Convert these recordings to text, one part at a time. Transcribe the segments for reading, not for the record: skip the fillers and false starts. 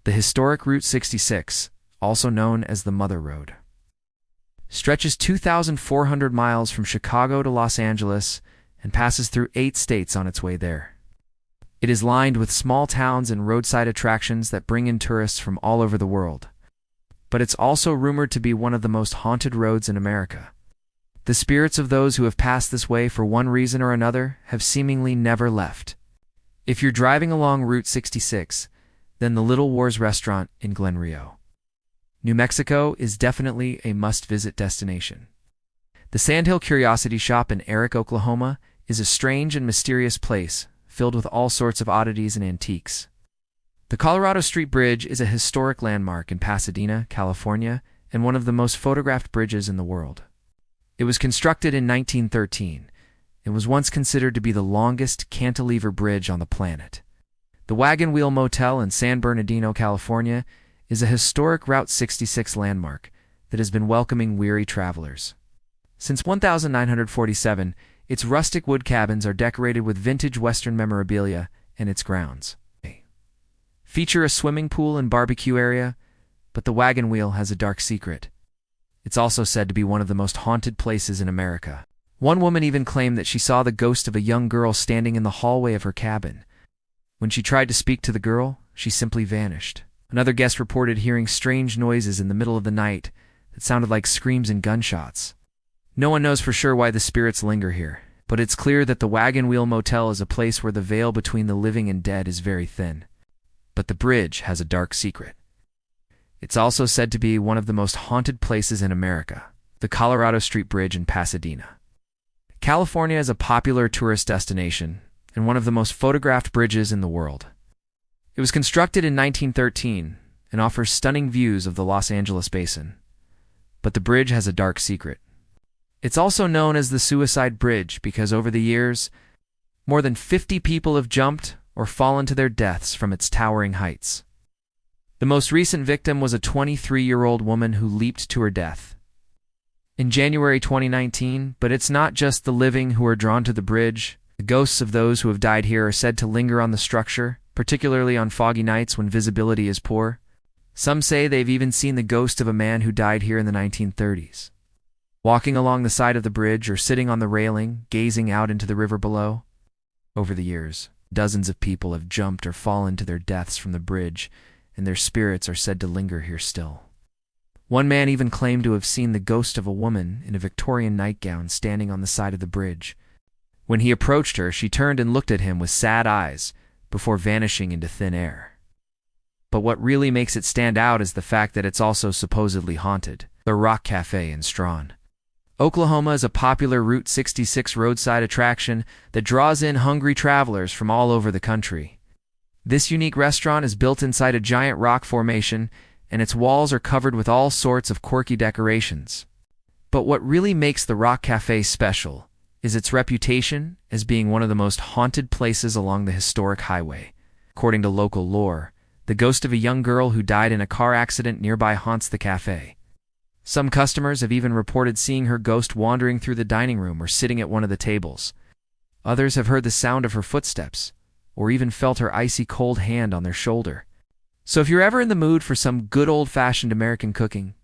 The historic Route 66, also known as the Mother Road, stretches 2,400 miles from Chicago to Los Angeles and passes through 8 states on its way there. It is lined with small towns and roadside attractions that bring in tourists from all over the world. But it's also rumored to be one of the most haunted roads in America. The spirits of those who have passed this way for one reason or another have seemingly never left. If you're driving along Route 66, then the Little Wars restaurant in Glen Rio, New Mexico is definitely a must-visit destination. The Sandhill Curiosity Shop in Eric, Oklahoma is a strange and mysterious place filled with all sorts of oddities and antiques. The Colorado Street Bridge is a historic landmark in Pasadena, California, and one of the most photographed bridges in the world. It was constructed in 1913. It was once considered to be the longest cantilever bridge on the planet. The Wagon Wheel Motel in San Bernardino, California, is a historic Route 66 landmark that has been welcoming weary travelers. Since 1947, its rustic wood cabins are decorated with vintage Western memorabilia, and its grounds feature a swimming pool and barbecue area, but the Wagon Wheel has a dark secret. It's also said to be one of the most haunted places in America. One woman even claimed that she saw the ghost of a young girl standing in the hallway of her cabin. When she tried to speak to the girl, she simply vanished. Another guest reported hearing strange noises in the middle of the night that sounded like screams and gunshots. No one knows for sure why the spirits linger here, but it's clear that the Wagon Wheel Motel is a place where the veil between the living and dead is very thin. But the bridge has a dark secret. It's also said to be one of the most haunted places in America, the Colorado Street Bridge in Pasadena. California is a popular tourist destination and one of the most photographed bridges in the world. It was constructed in 1913 and offers stunning views of the Los Angeles basin. But the bridge has a dark secret. It's also known as the Suicide Bridge because over the years, more than 50 people have jumped or fallen to their deaths from its towering heights. The most recent victim was a 23-year-old woman who leaped to her death in January 2019, but it's not just the living who are drawn to the bridge. The ghosts of those who have died here are said to linger on the structure, particularly on foggy nights when visibility is poor. Some say they've even seen the ghost of a man who died here in the 1930s, walking along the side of the bridge or sitting on the railing, gazing out into the river below. Over the years, dozens of people have jumped or fallen to their deaths from the bridge, and their spirits are said to linger here still. One man even claimed to have seen the ghost of a woman in a Victorian nightgown standing on the side of the bridge. When he approached her, she turned and looked at him with sad eyes before vanishing into thin air. But what really makes it stand out is the fact that it's also supposedly haunted. The Rock Cafe in Strawn, Oklahoma is a popular Route 66 roadside attraction that draws in hungry travelers from all over the country. This unique restaurant is built inside a giant rock formation, and its walls are covered with all sorts of quirky decorations. But what really makes the Rock Cafe special is its reputation as being one of the most haunted places along the historic highway. According to local lore, the ghost of a young girl who died in a car accident nearby haunts the cafe. Some customers have even reported seeing her ghost wandering through the dining room or sitting at one of the tables. Others have heard the sound of her footsteps, or even felt her icy cold hand on their shoulder. So if you're ever in the mood for some good old-fashioned American cooking,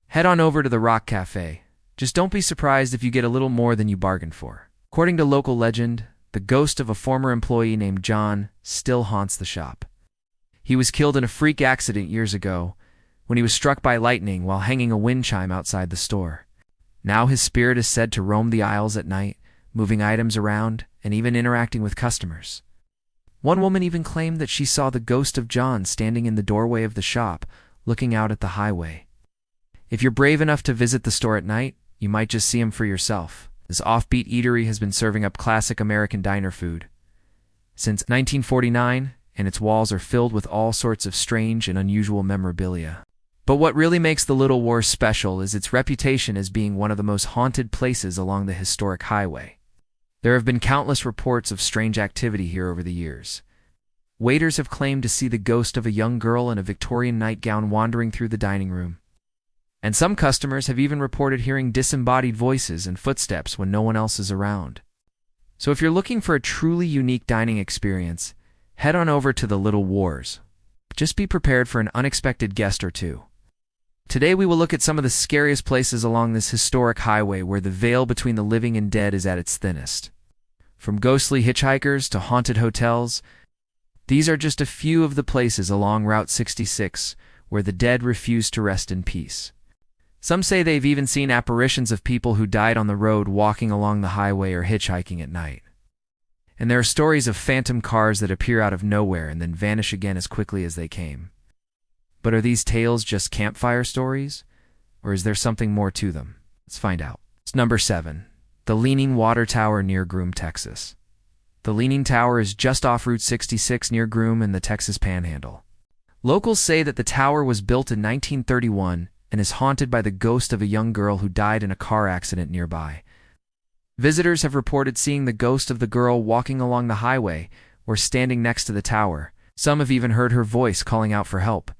head on over to the Rock Cafe. Just don't be surprised if you get a little more than you bargained for. According to local legend, the ghost of a former employee named John still haunts the shop. He was killed in a freak accident years ago when he was struck by lightning while hanging a wind chime outside the store. Now his spirit is said to roam the aisles at night, moving items around and even interacting with customers. One woman even claimed that she saw the ghost of John standing in the doorway of the shop, looking out at the highway. If you're brave enough to visit the store at night, you might just see him for yourself. This offbeat eatery has been serving up classic American diner food since 1949, and its walls are filled with all sorts of strange and unusual memorabilia. But what really makes the Little Wars special is its reputation as being one of the most haunted places along the historic highway. There have been countless reports of strange activity here over the years. Waiters have claimed to see the ghost of a young girl in a Victorian nightgown wandering through the dining room. And some customers have even reported hearing disembodied voices and footsteps when no one else is around. So if you're looking for a truly unique dining experience, head on over to the Little Wars. Just be prepared for an unexpected guest or two. Today we will look at some of the scariest places along this historic highway where the veil between the living and dead is at its thinnest. From ghostly hitchhikers to haunted hotels, these are just a few of the places along Route 66 where the dead refuse to rest in peace. Some say they've even seen apparitions of people who died on the road walking along the highway or hitchhiking at night. And there are stories of phantom cars that appear out of nowhere and then vanish again as quickly as they came. But are these tales just campfire stories? Or is there something more to them? Let's find out. Number 7. The Leaning Water Tower near Groom, Texas. The Leaning Tower is just off Route 66 near Groom in the Texas Panhandle. Locals say that the tower was built in 1931 and is haunted by the ghost of a young girl who died in a car accident nearby. Visitors have reported seeing the ghost of the girl walking along the highway or standing next to the tower. Some have even heard her voice calling out for help.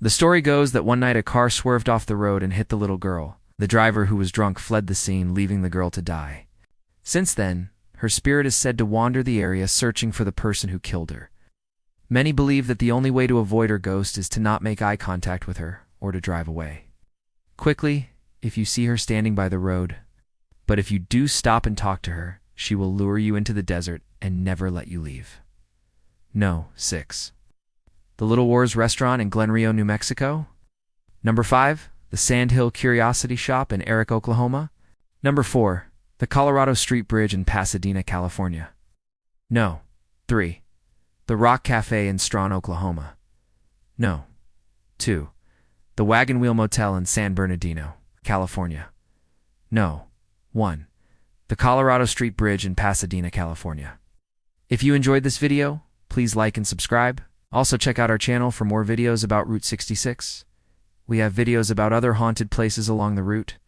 The story goes that one night a car swerved off the road and hit the little girl. The driver, who was drunk, fled the scene, leaving the girl to die. Since then, her spirit is said to wander the area searching for the person who killed her. Many believe that the only way to avoid her ghost is to not make eye contact with her or to drive away quickly if you see her standing by the road. But if you do stop and talk to her, she will lure you into the desert and never let you leave. No. 6. The Little Wars Restaurant in Glen Rio, New Mexico. Number 5. The Sandhill Curiosity Shop in Eric, Oklahoma. Number 4. The Colorado Street Bridge in Pasadena, California. No. 3. The Rock Cafe in Strawn, Oklahoma. No. 2. The Wagon Wheel Motel in San Bernardino, California. No. 1. The Colorado Street Bridge in Pasadena, California. If you enjoyed this video, please like and subscribe. Also check out our channel for more videos about Route 66. We have videos about other haunted places along the route.